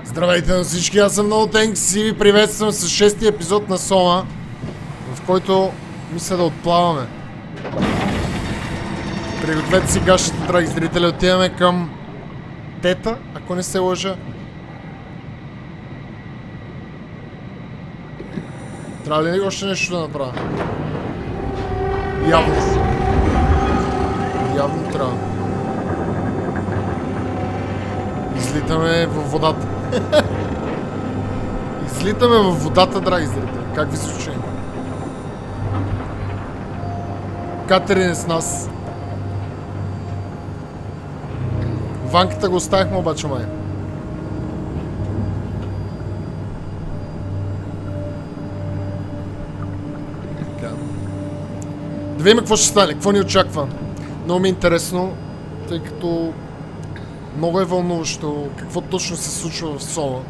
Здравейте на всички, аз съм NoThx и ви приветствам с 6-ти епизод на SOMA, в който мисля да отплаваме. Пригответе си гащите, драги зрители, отиваме към тета, ако не се лъжа. Трябва ли още нещо да направя? Явно. Явно трябва. Излитаме във водата. Излитаме във водата, драги зрители. Как ви звучи? Катерин е с нас. Ванката го оставихме обаче, май. Да видим какво ще стане, какво ни очаква. Много ми е интересно, тъй като много е вълнуващо какво точно се случва в SOMA.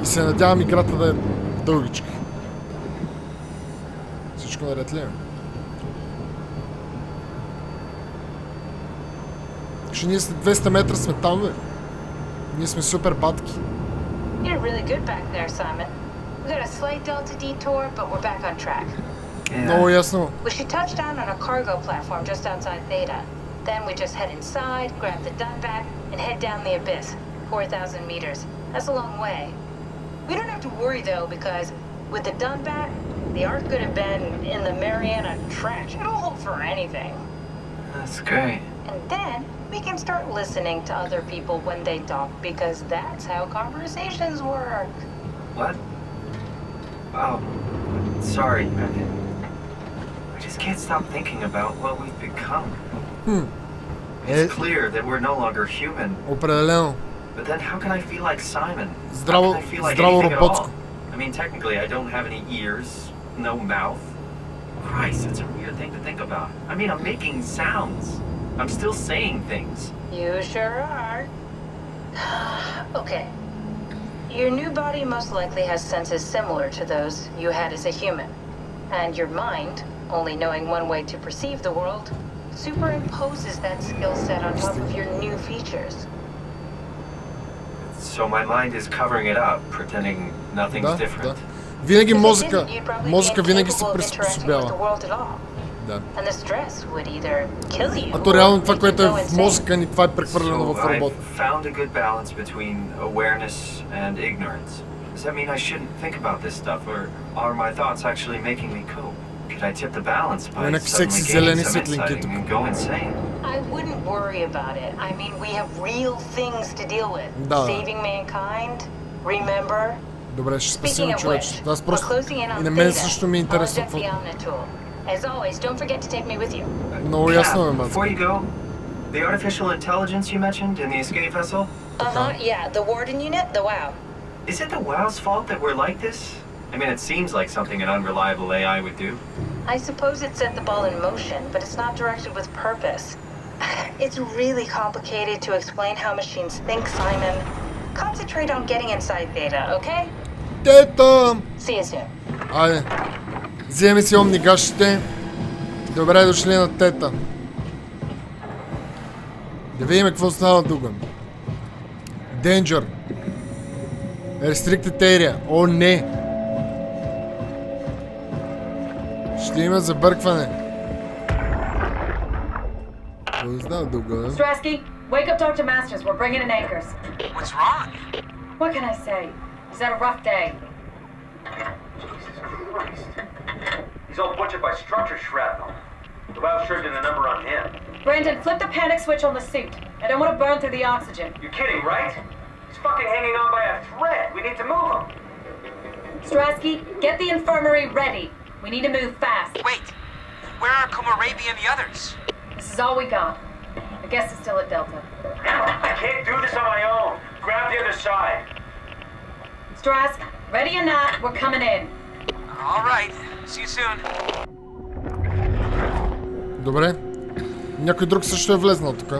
И се надявам играта да е дългичка. Всичко наред ли е? Че ние след 200 метра сме там, бе. Ние сме супер батки. You're really good back there, Simon. We got a slight delta detour, but we're back on track. Много ясно. We should touch down on a cargo platform just outside Theta. Then we just head inside, grab the Dunback, and head down the abyss, 4,000 meters. That's a long way. We don't have to worry though, because with the Dunback, the Ark could have been in the Mariana Trench. It'll hold for anything. That's great. And then we can start listening to other people when they talk, because that's how conversations work. What? Oh, sorry. I just can't stop thinking about what we've become. It's clear that we're no longer human. Определено. But then how can I feel like Simon? Здраво, how can I feel like здраво anything at роботско. all? I mean, technically I don't have any ears, no mouth. Christ, it's a weird thing to think about. I mean, I'm making sounds. I'm still saying things. You sure are. Okay. Your new body most likely has senses similar to those you had as a human. And your mind, only knowing one way to perceive the world, superimposes that skill set on top of your new features. So my mind is covering it up, pretending nothing's different. Винаги мозъка винаги се приспособява. Да. А то реално това, което е в мозъка ни, това е прехвърлено в робот. Found a good balance between awareness and ignorance. Does that mean I shouldn't think about this stuff, or are my thoughts actually making me cope? Could I tip the balance by suddenly gaining some insight and go insane? I wouldn't worry about it. I mean, we have real things to deal with. Saving mankind, remember? Добре, ще спасим човечеството. Аз просто и на мен също ми е интересно какво. As always, don't forget to take me with you. Много ясно е, мацка. Before you go, the artificial intelligence you mentioned in the escape vessel? Yeah, the Warden unit, the WOW. Is it the WOW's fault that we're like this? I mean, it seems like something an unreliable AI would do. I suppose it set the ball in motion, but it's not directed with purpose. It's really complicated to explain how machines think, Simon. Concentrate on getting inside Theta, okay? Тета! See you soon. Айде. Вземи си умни гащите. Добре дошли на тета. Да видим какво става тук. Danger. Restricted area. О, не! Ще има забъркване. Какво става тук, бе? Strasky, wake up Dr. Masters. We're bringing in anchors. What's wrong? What can I say? He's had a rough day. Jesus Christ. He's all butchered by structure shrapnel. The WOW sure did a number on him. Brandon, flip the panic switch on the suit. I don't want to burn through the oxygen. You're kidding, right? He's fucking hanging on by a thread. We need to move him. Strasky, get the infirmary ready. We need to move fast. Wait. Where are Kumarabi and the others? This is all we got. I guess it's still at Delta. I can't do this on my own. Grab the other side. Strask, ready or not, we're coming in. All right. See you soon. Добре. Някой друг също е влезнал тук.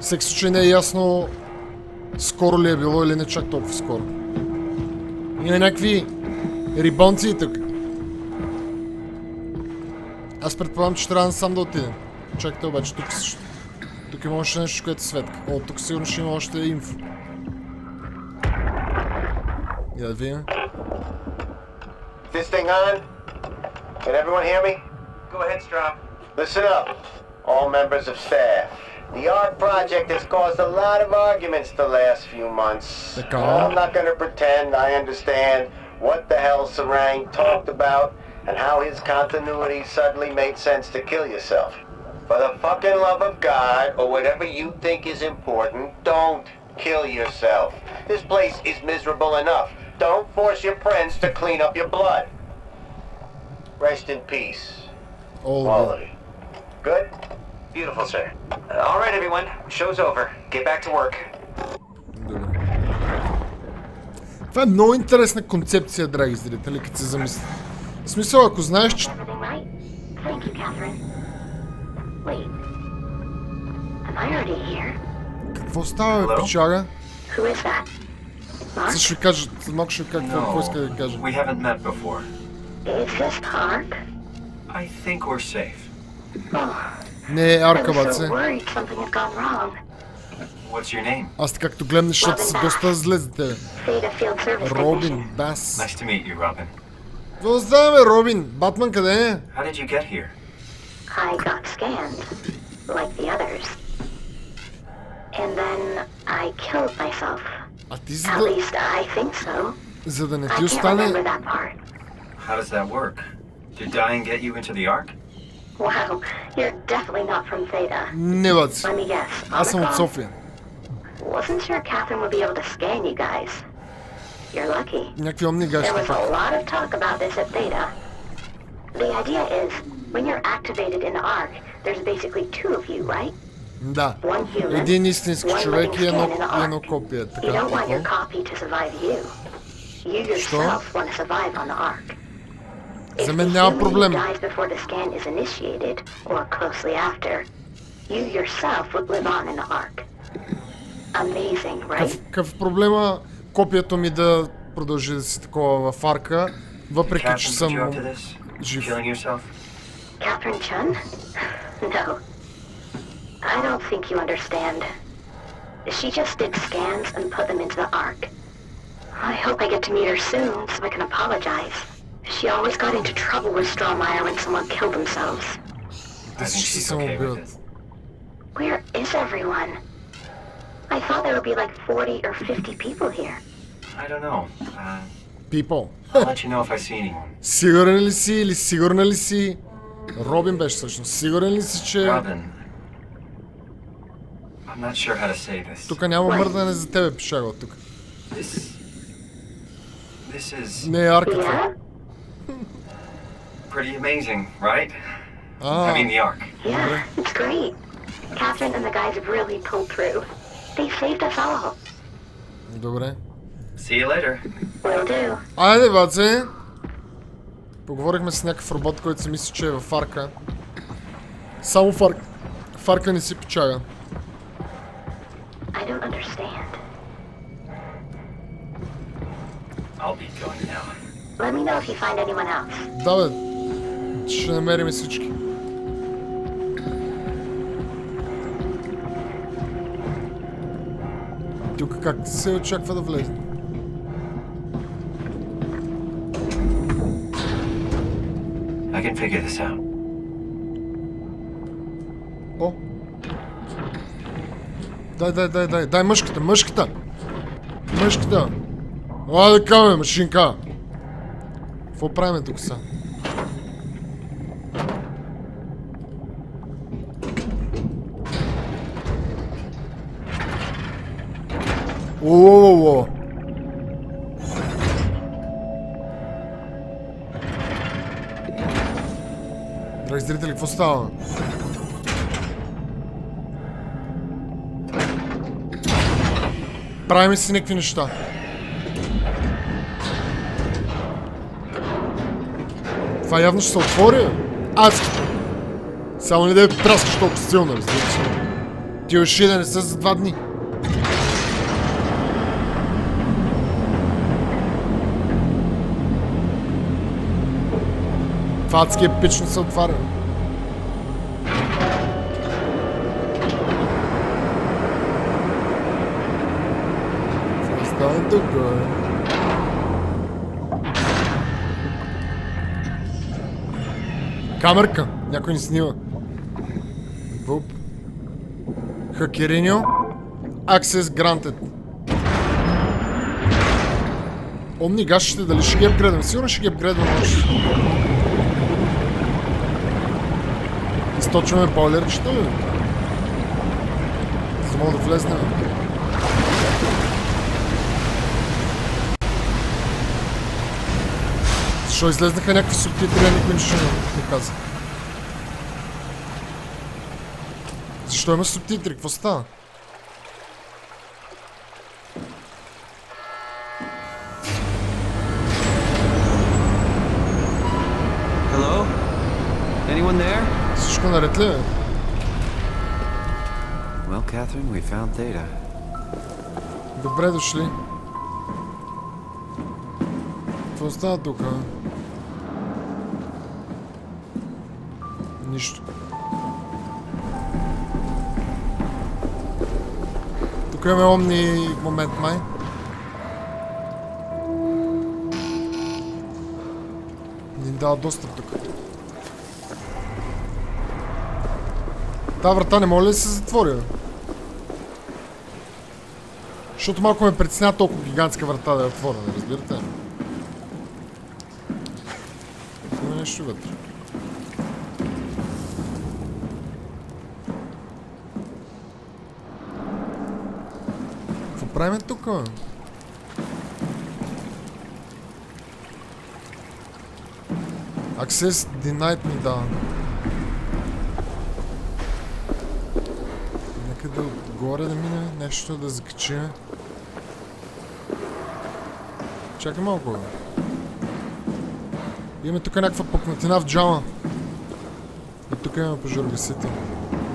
Всеки случай не е ясно скоро ли е било или не чак толкова скоро. Има някакви рибонци тук. Аз предполагам, че трябва сам да отидем. Чакайте обаче тук също. Тук има още нещо, което е светка. О, тук сигурно ще има още инфо. Я да видим. This thing on? Can everyone hear me? Go ahead, Strom. Listen up, all members of staff. The art project has caused a lot of arguments the last few months. I'm not gonna pretend I understand what the hell Sarang talked about and how his continuity suddenly made sense to kill yourself. For the fucking love of God, or whatever you think is important, don't kill yourself. This place is miserable enough. Don't force your friends to clean up your blood. Rest in peace. All of you. Good? Beautiful, sir. All right, everyone. Show's over. Get back to work. Това е много интересна концепция, драги зрители, като се замисли. В смисъл, ако знаеш, че... Какво става, бе, пичага? Сега ще ви кажа, малко ще ви кажа какво иска да ви кажа. We haven't met before. Is this Park? I think we're safe. Не е арка, баце. What's your name? Аз така като гледам нещата са доста зле за тебе. Робин, Бас. Nice to meet you, Robin. Какво става, бе, Робин? Батман къде е? How did you get here? I got scanned, like the others. And then I killed myself. А ти At least I think so. За да не I ти can't остане... remember that part. How does that work? Did dying get you into the Ark? Wow, you're definitely not from Theta. Не, баци. Let me guess. Аз съм от София. Wasn't sure Catherine would be able to scan you guys. You're lucky. Някакви умни There гащи was пак. a lot of talk about this at Theta. The idea is, when you're activated in the Ark, there's basically two of you, right? Да. One human, Един истински one човек living и scan in the едно Ark. копие. You Така, don't want your какво? copy to survive you. You yourself want to survive on the Ark. If За the мен няма human проблем. dies before the scan is initiated, or closely after, you yourself would live on in the Ark. Amazing, right? Какъв проблема копието ми да продължи да си такова в арка, въпреки че Catherine put съм you up to this? жив. Killing yourself? Catherine Chun? No. I don't think you understand. She just did scans and put them into the Ark. I hope I get to meet her soon so I can apologize. She always got into trouble with Strawmeyer when someone killed themselves. I think she's okay with it. Where is everyone? I thought there would be like 40 or 50 people here. I don't know. People. I'll let you know if I see anyone. Сигурен ли си или сигурна ли си? Робин беше всъщност. Сигурен ли си, че... Robin. I'm not sure how to say this. Тук няма мърдане за тебе, пишага от тук. This is Не е арка това. Yeah? pretty amazing, right? I А, mean the Ark. Yeah, it's great. Catherine and the guys have really pulled through. They saved us all. добре. See you later. Will do. Айде, баце! Поговорихме с някакъв робот, който си мисли, че е в арка. Само в арка. В арка не си печага. I don't understand. I'll be going now. Let me know if you find anyone else. Да, бе. Ще намерим всички. Тук как се очаква да влезе? I can figure this out. О! Дай мъжката! Мъжката! Айде каме, машинка! Какво правим тук са? Ооо! Драги зрители, какво става? Правим си някакви неща. Това явно ще се отвори. Адското! Само не да я праскаш толкова силно, разбира се. Ти уши да не са за 2 дни. Това адски епично се отваря. става тук? Камерка! Някой ни снима. Буп. Хакериньо. Access granted. Умни гашите, дали ще ги апгрейдвам? Сигурно ще ги апгрейдвам още. Източваме бойлерчета ли? За да мога да влезнем. Защо излезнаха някакви субтитри, а никой нищо не каза? Защо има субтитри? Какво става? Hello? Anyone there? Всичко наред ли? Well, Catherine, we found Theta. Добре дошли. Какво става тук? Нищо. Тук имаме умни момент май. Ни дава достъп тук. Та врата не може ли да се затвори? Защото малко ме притеснява толкова гигантска врата да е отворена, разбирате? Има нещо вътре. Какво правим тук? Access denied ми дава. Нека да отгоре да мине, нещо да закачим. Чакай малко, бе. Имаме тук някаква пъкнатина в джама. И тук имаме пожарогасител.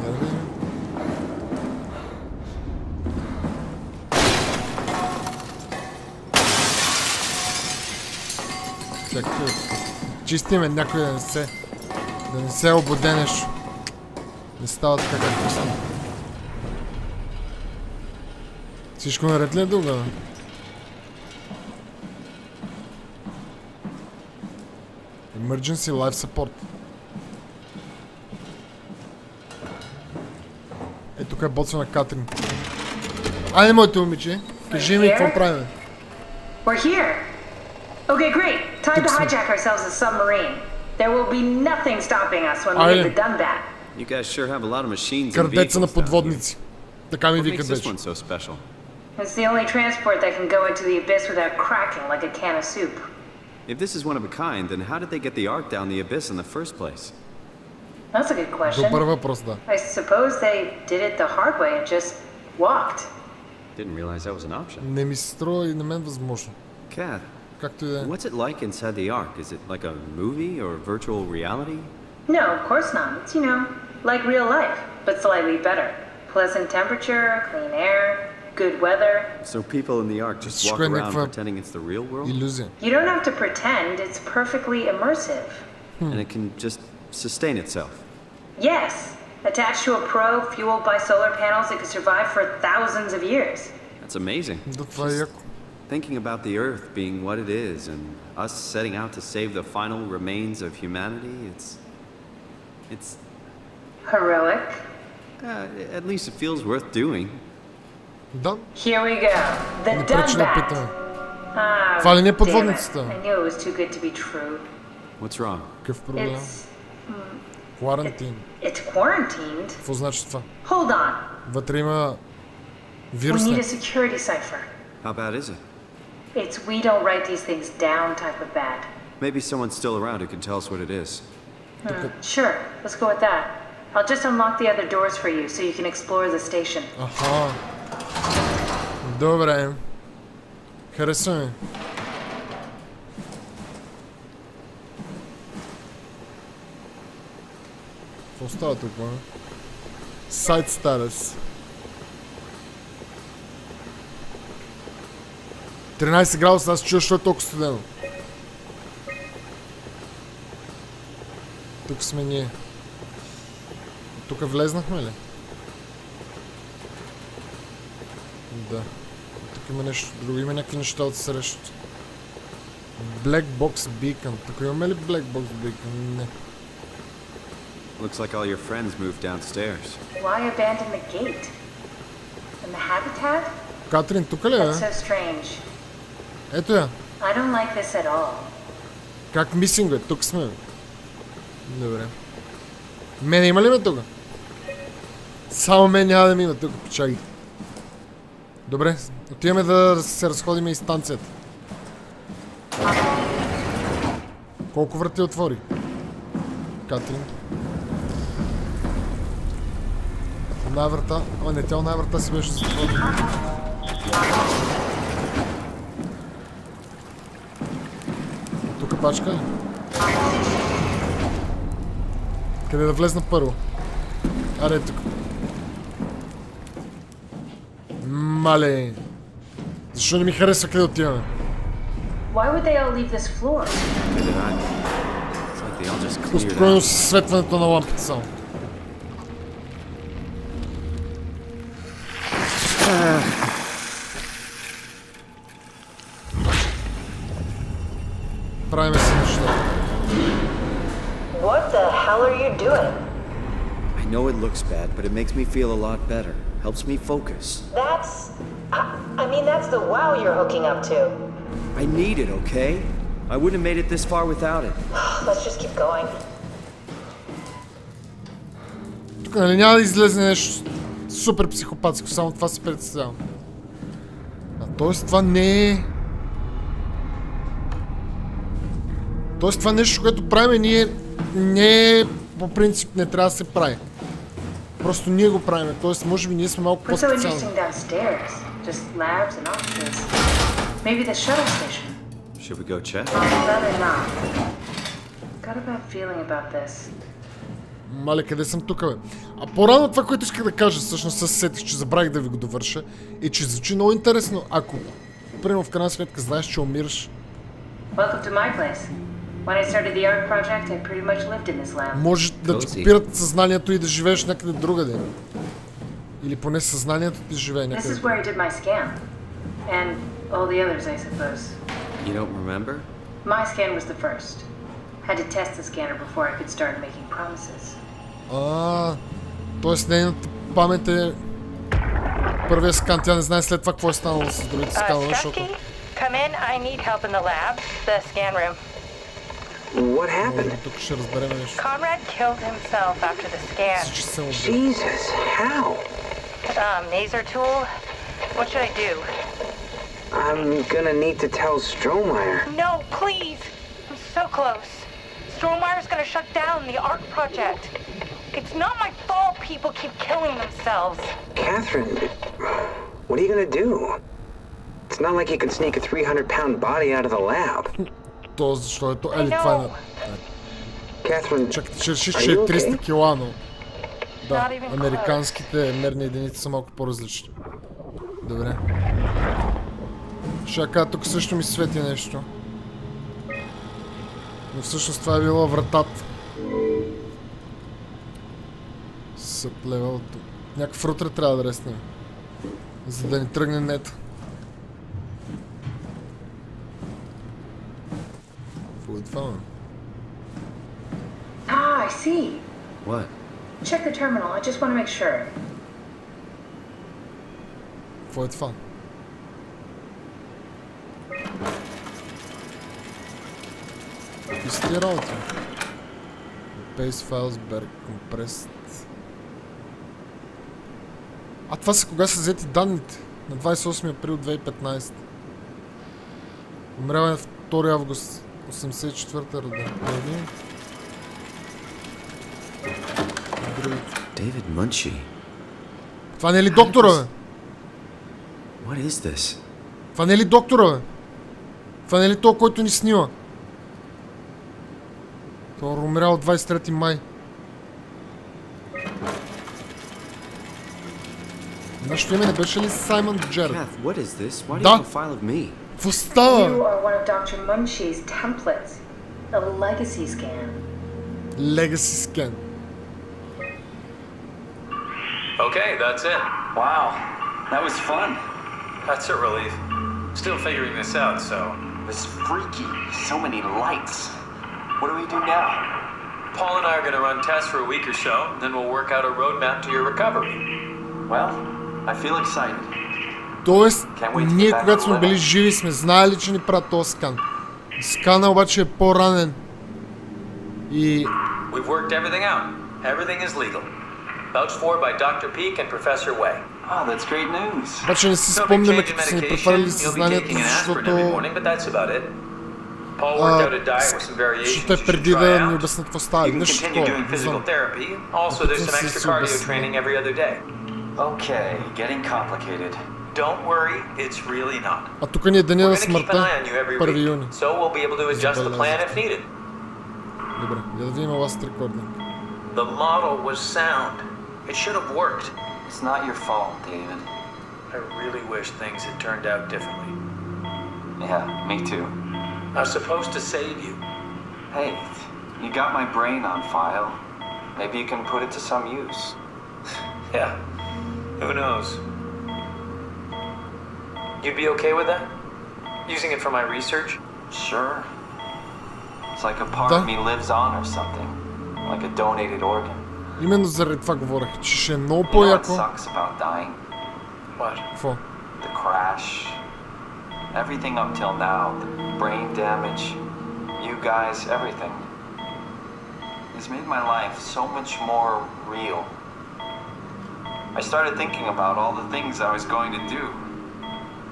Я да видим. Чакай, чистиме някой да не се ободе нещо. Не става така както става. Всичко наред ли е дълга? Emergency Life Support. Е, тук е боцва на Катрин. Айде, моите момиче, кажи ми какво правим. We're here. Okay, great. Time to hijack ourselves a submarine. There will be nothing stopping us when we get done that. You guys sure have a lot of machines and Кърдеца на vehicles down подводници. Така ми here. What викат makes this вече. one so special? It's the only transport that can go into the abyss without cracking like a can of soup. If this is one of a kind, then how did they get the ark down the abyss in the first place? That's a good question. Добър въпрос, да. I suppose they did it the hard way and just walked. Didn't realize that was an option. Не ми се струва и на мен възможно. Kath, Както и да е. what's it like inside the ark? Is it like a movie or virtual reality? No, of course not. It's, you know, like real life, but slightly better. Pleasant temperature, clean air, good weather. So people in the ark just walk around pretending it's the real world? Иллюзия. You don't have to pretend, it's perfectly immersive. And it can just sustain itself? Yes, attached to a probe fueled by solar panels, it could survive for thousands of years. That's amazing. Да, това е яко. Thinking about the Earth being what it is and us setting out to save the final remains of humanity, it's Heroic. At least it feels worth doing. Да. Here we go. The Не пречи да Dunbat. питаме. Ah, Това ли не е damn it. подводницата? I knew it was too good to be true. What's wrong? Какъв проблем? It's Quarantine. it's quarantined. Какво значи това? Hold on. Вътре има We вирус. need a security cipher. How bad is it? It's we don't write these things down type of bad. Maybe someone's still around who can tell us what it is. Sure, let's go with that. I'll just unlock the other doors for you so you can explore the station. Аха. Добре. Харесва ми. Какво става тук, бе? Сайт статус. 13 градуса, аз чуя, що е толкова студено. Тук сме ние. Тук влезнахме ли? Да. Тук има нещо друго, има някакви неща от среща. Black Box Beacon. Тук имаме ли Black Box Beacon? Не. Looks like all your friends moved downstairs. Why abandon the gate? And the habitat? Катрин, тук ли е? That's so strange. Ето я. I don't like this at all. Как мисинг, бе? Тук сме. Добре. Мене има ли ме тук? Само мен няма да ми има тук, печаги. Добре, отиваме да се разходим и станцията. Колко врати отвори? Катрин. Една врата. О, не, тя една врата си беше затворена. Тук пачка ли? Къде да влезна първо? Аре, тук. Мале. Защо не ми харесва къде отиваме? Why would they all leave this floor? Успокойно с светването на лампите само. Правиме си неща. What the hell are you doing? I know it looks bad, but it makes me feel a lot better. Helps me focus. That's the wow you're hooking up to. I need it, okay? I wouldn't have made it this far without it. Let's just keep going. Тук нали няма да излезе нещо супер психопатско, само това си представям. А т.е. това не е... Тоест това нещо, което правим ние, не е по принцип не трябва да се прави. Просто ние го правим, т.е. може би ние сме малко по-специални. Should we go check? Мале, къде съм тук, бе? А по-рано това, което исках да кажа, всъщност се сетих, че забравих да ви го довърша и че звучи много интересно, ако примерно в крайна сметка знаеш, че умираш. Може да ти копират съзнанието и да живееш някъде другаде. Или поне съзнанието ти живее някъде. You don't remember? My scan was the first. Had to test the scanner before I could start making promises. Тоест нейната памет е първия скан. Тя не знае след това какво е станало с другите сканове, защото... Come in, I need help in the lab, the scan room. What happened? Тук ще разберем нещо. Conrad killed himself after the scan. Jesus, how? Maser tool? What should I do? I'm gonna need to tell Strohmeyer. No, please! I'm so close. Strohmeyer's gonna shut down the ARC project. It's not my fault people keep killing themselves. Catherine, what are you gonna do? It's not like you can sneak a 300-pound body out of the lab. То защо е то? Ели, това е на... Catherine, чакайте, че решиш, че е 300 кила, но... Да, американските мерни единици са малко по-различни. Добре. Ще кажа, тук също ми свети нещо. Но всъщност това е било вратата. Съплевелото. Някакъв рутер трябва да реснем. За да ни тръгне нета. Какво е това, бе? I see. What? Check the terminal. I just want to make sure. Какво е това? Какви работи? Paste files, Berg, compressed. А това са кога са взети данните? На 28 април 2015. Умрява на 2 август 84-та рода. David Munchie. Това не е ли доктора, бе? What is this? Това не е ли доктора, бе? Това не е ли то, който ни снима? Това е умрял 23 май. Нашето име не беше ли Саймън Джерд? What is this? Why do you Да. have a file of me? Какво става? You are one of Dr. Munchie's templates. A legacy scan. Legacy scan. Okay, that's it. Wow, that was fun. That's a relief. Still figuring this out, so... This is freaky. So many lights. What do we do now? Paul and I are going to run tests for a week or so, then we'll work out a roadmap to your recovery. Well, I feel excited. Тоест, ние когато сме били живи сме знаели, че ни правят този скан. Скана обаче е по-ранен. И... We've worked everything out. Everything is legal. Vouched for by Dr. Peak and Professor Way. Oh, that's great news. Обаче не си спомняме, като са ни прехвърли съзнанието, защото е преди да ни обяснят какво става. Нещо такова, не знам. Okay, getting complicated. Don't worry, it's really not. А тук ни е деня на смъртта, 1 юни. So we'll be able to adjust the plan if needed. Добре, я да видим ласт рекординг. The model was sound. It should have worked. It's not your fault, David. I really wish things had turned out differently. Yeah, me too. I was supposed to save you. Hey, you got my brain on file. Maybe you can put it to some use. Yeah, who knows? You'd be okay with that? Using it for my research? Sure. It's like a part of me lives on or something. Like a donated organ. Именно заради това говорех, че ще е много по-яко. Какво? The crash. Everything up till now. The brain damage. You guys, everything. It's made my life so much more real. I started thinking about all the things I was going to do.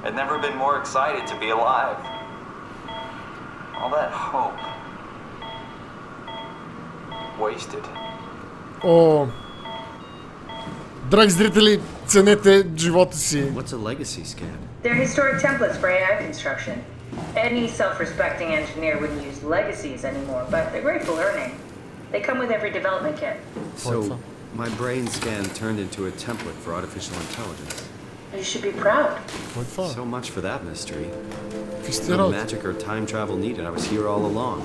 I'd never been more excited to be alive. All that hope. Wasted. О, драги зрители, ценете живота си. What's a legacy scan? They're historic templates for AI construction. Any self-respecting engineer wouldn't use legacies anymore, but they're great for learning. They come with every development kit. So, my brain scan turned into a template for artificial intelligence. You should be proud. So much for that mystery. No magic or time travel needed. I was here all along.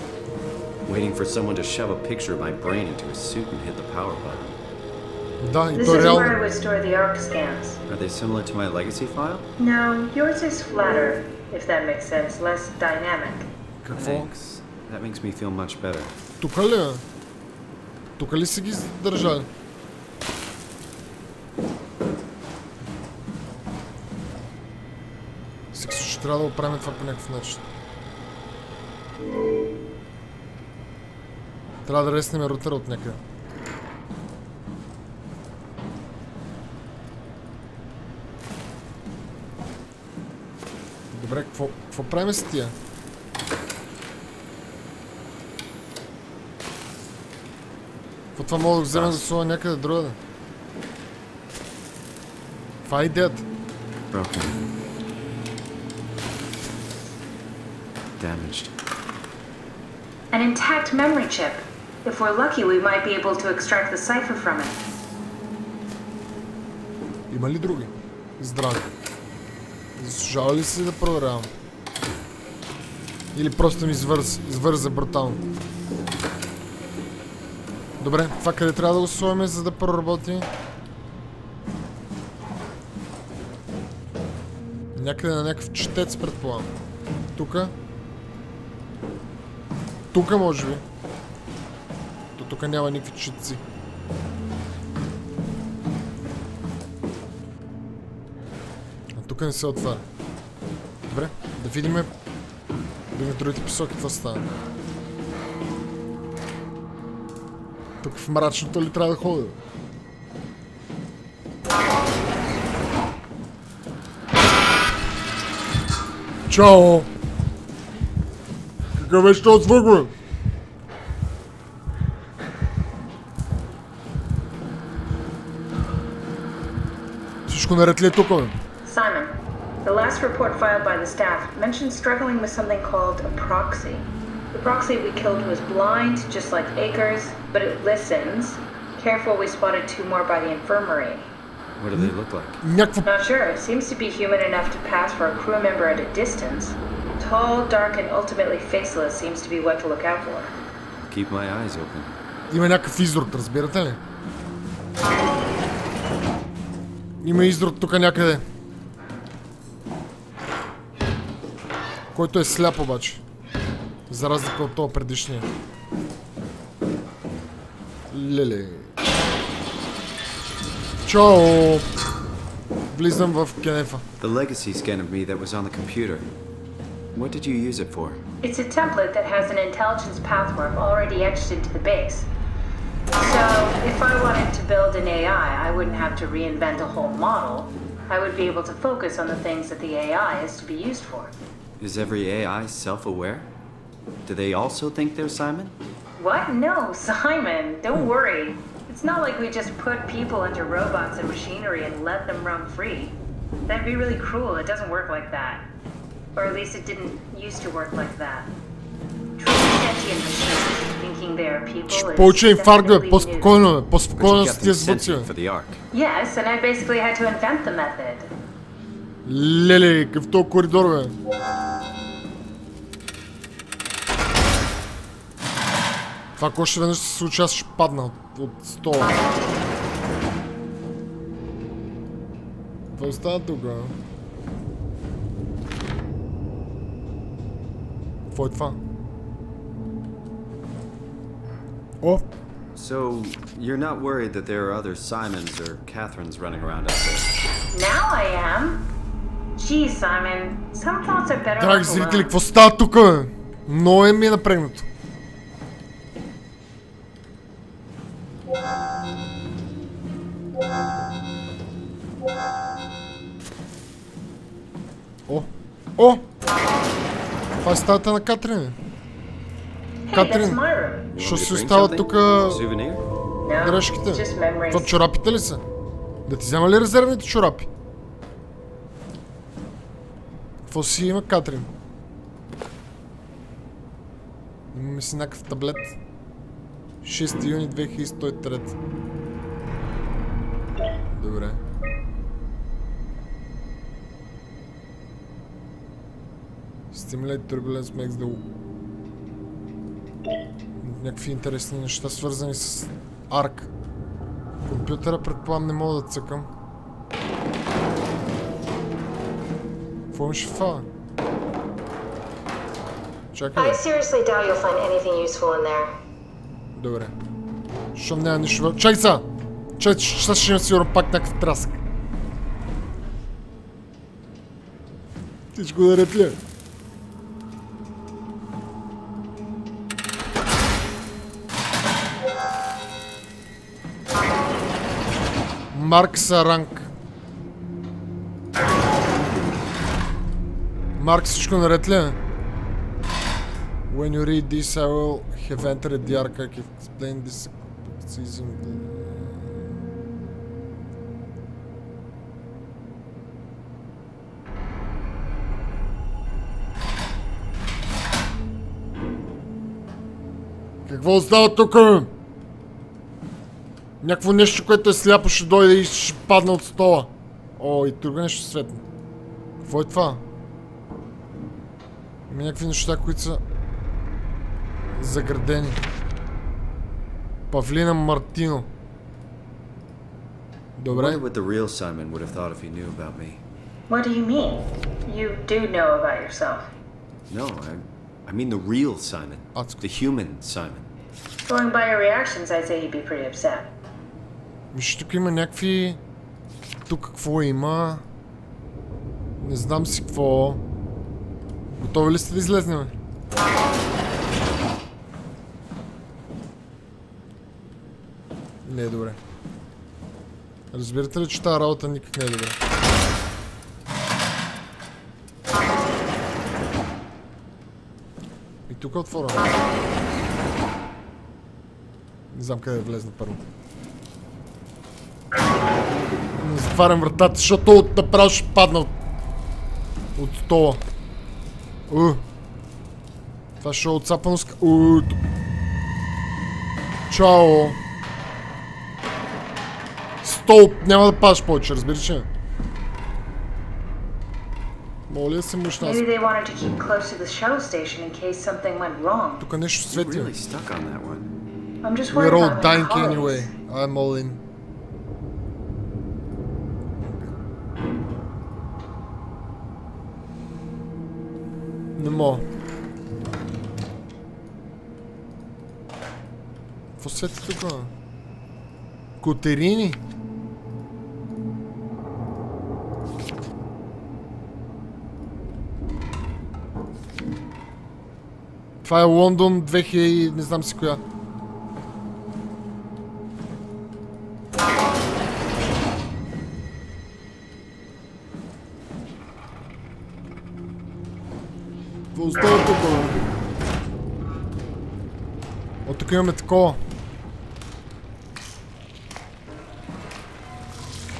Waiting for someone to shove a picture of my brain into a suit and hit the power button. This is where I would store the ARC scans. Are they similar to my legacy file? No, yours is flatter, if that makes sense, less dynamic. Thanks. That makes me feel much better. Тука ли? Тука ли си ги държали? Сега ще трябва да оправим това по някакъв начин. Трябва да реснем рутера от някъде. Добре, какво правим с тия? Какво това мога да вземем за слова някъде другаде? Това е идеята. Damaged. An intact memory chip. If we're lucky, we might be able to extract the cipher from it. Има ли други? Здрави. Заслужава ли си да проверявам? Или просто ми извърза брутално? Добре, това къде трябва да го сложим, за да проработи? Някъде на някакъв четец, предполагам. Тука? Тука може би. То тук няма никакви четци. А тук не се отваря. Добре, да видим в другите посоки какво става. Тук в мрачното ли трябва да ходя? Чао! Какъв беше този звук, бе? Всичко наред ли е тук, бе? Simon, the last report filed by the staff mentioned struggling with something called a proxy. The proxy we killed was blind, just like Akers, but it listens. Careful, we spotted 2 more by the infirmary. What do they look like? Not sure. It seems to be human enough to pass for a crew member at a distance. Tall, dark, and ultimately faceless seems to be what to look out for. Keep my eyes open. Има някакъв изрод, разбирате ли? Има изрод тук някъде. Който е сляп обаче. За разлика от това предишния. Леле. Чао! Влизам в кенефа. The legacy scan of me that was on the computer. What did you use it for? It's a template that has an intelligence pathwork already etched into the base. So, if I wanted to build an AI, I wouldn't have to reinvent a whole model. I would be able to focus on the things that the AI is to be used for. Is every AI self-aware? Do they also think they're Simon? What? No, Simon. Don't worry. It's not like we just put people into robots and machinery and let them roam free. That'd be really cruel. It doesn't work like that. Or at least it didn't used to work like that. Truly sentient machines thinking they are people is Получи инфаркт, бе. definitely По-спокойно, бе. But По-спокойно you с kept тия them звуци, sentient бе. for the Ark. Yes, and I basically had to invent the method. Леле, какъв в този коридор, бе. Това ако още веднъж се случи, аз ще падна от стола. Какво става тук, бе? Какво е това? О! So, you're not worried that there are other Simons or Catherines running around out there? Now I am. Gee, Simon, some thoughts are better Драги left зрители, alone. какво става тук, бе? Много ми е напрегнато. О! О! Това е стаята на Катрин. Hey, that's Катрин, my room. You що want me to си bring остава something? тук Souvenir? No, грешките? just memories. Това чорапите ли са? Да ти взема ли резервните чорапи? Какво си има, Катрин? Имаме си някакъв таблет. 6 юни 2103. Добре. Stimulate turbulence makes the... Някакви интересни неща, свързани с арк. Компютъра, предполагам, не мога да цъкам. Какво имаш в това? Чакай. I seriously doubt you'll find anything useful in there. Добре. Щом няма нищо... Чакай сега! Чакай, сега ще има сигурно пак някакъв траск. Всичко наред ли? Марк Саранг. Марк, всичко наред ли? When you read this, I will have entered the arc. I can explain this season. Какво става тук? Някакво нещо, което е сляпо, ще дойде и ще падне от стола. О, и тук нещо светно. Какво е това? Има някакви неща, които са заградени. Павлина Мартино. Добре. I wonder what the real Simon would have thought if he knew about me. What do you mean? You do know about yourself. No, I mean the real Simon. The human Simon. Going by your reactions, I'd say he'd be pretty upset. Виж, тук има някакви... Тук какво има? Не знам си какво. Готови ли сте да излезнем? Не е добре. Разбирате ли, че тази работа никак не е добре? И тук е отворено. Не знам къде да влезна първо. Не затварям вратата, защото от направо ще падна от стола. Това ще е отцапано с... Чао! Стол! Няма да падаш повече, разбираш че? Мога ли да се мушна? Maybe they wanted to keep close to the shuttle station in case something went wrong. Тук нещо свети. Really stuck on that one. I'm just We're worried all about my dying colleagues. anyway. I'm all in. Не мога. Какво свети тук? Котерини? Това е Лондон 2000, не знам си коя. Какво остава тук? От тук имаме такова.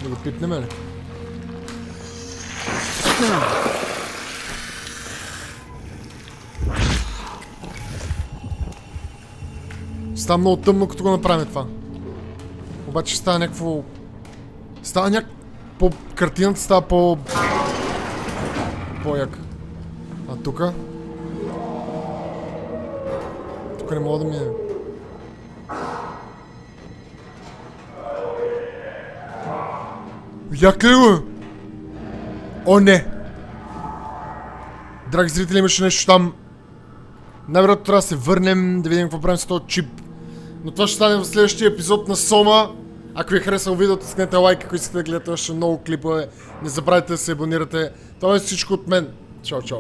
Да го пипнем ли? Става много тъмно, като го направим това. Обаче става някакво... Става някакво... Картината става по... по-яка. А тука? Тука не мога да минем. Як ли го? О, не! Драги зрители, имаше нещо там. Най-вероятно трябва да се върнем, да видим какво правим с този чип. Но това ще стане в следващия епизод на SOMA. Ако ви е харесало видеото, скнете лайк, ако искате да гледате още много клипове. Не забравяйте да се абонирате. Това е всичко от мен. Чао, чао.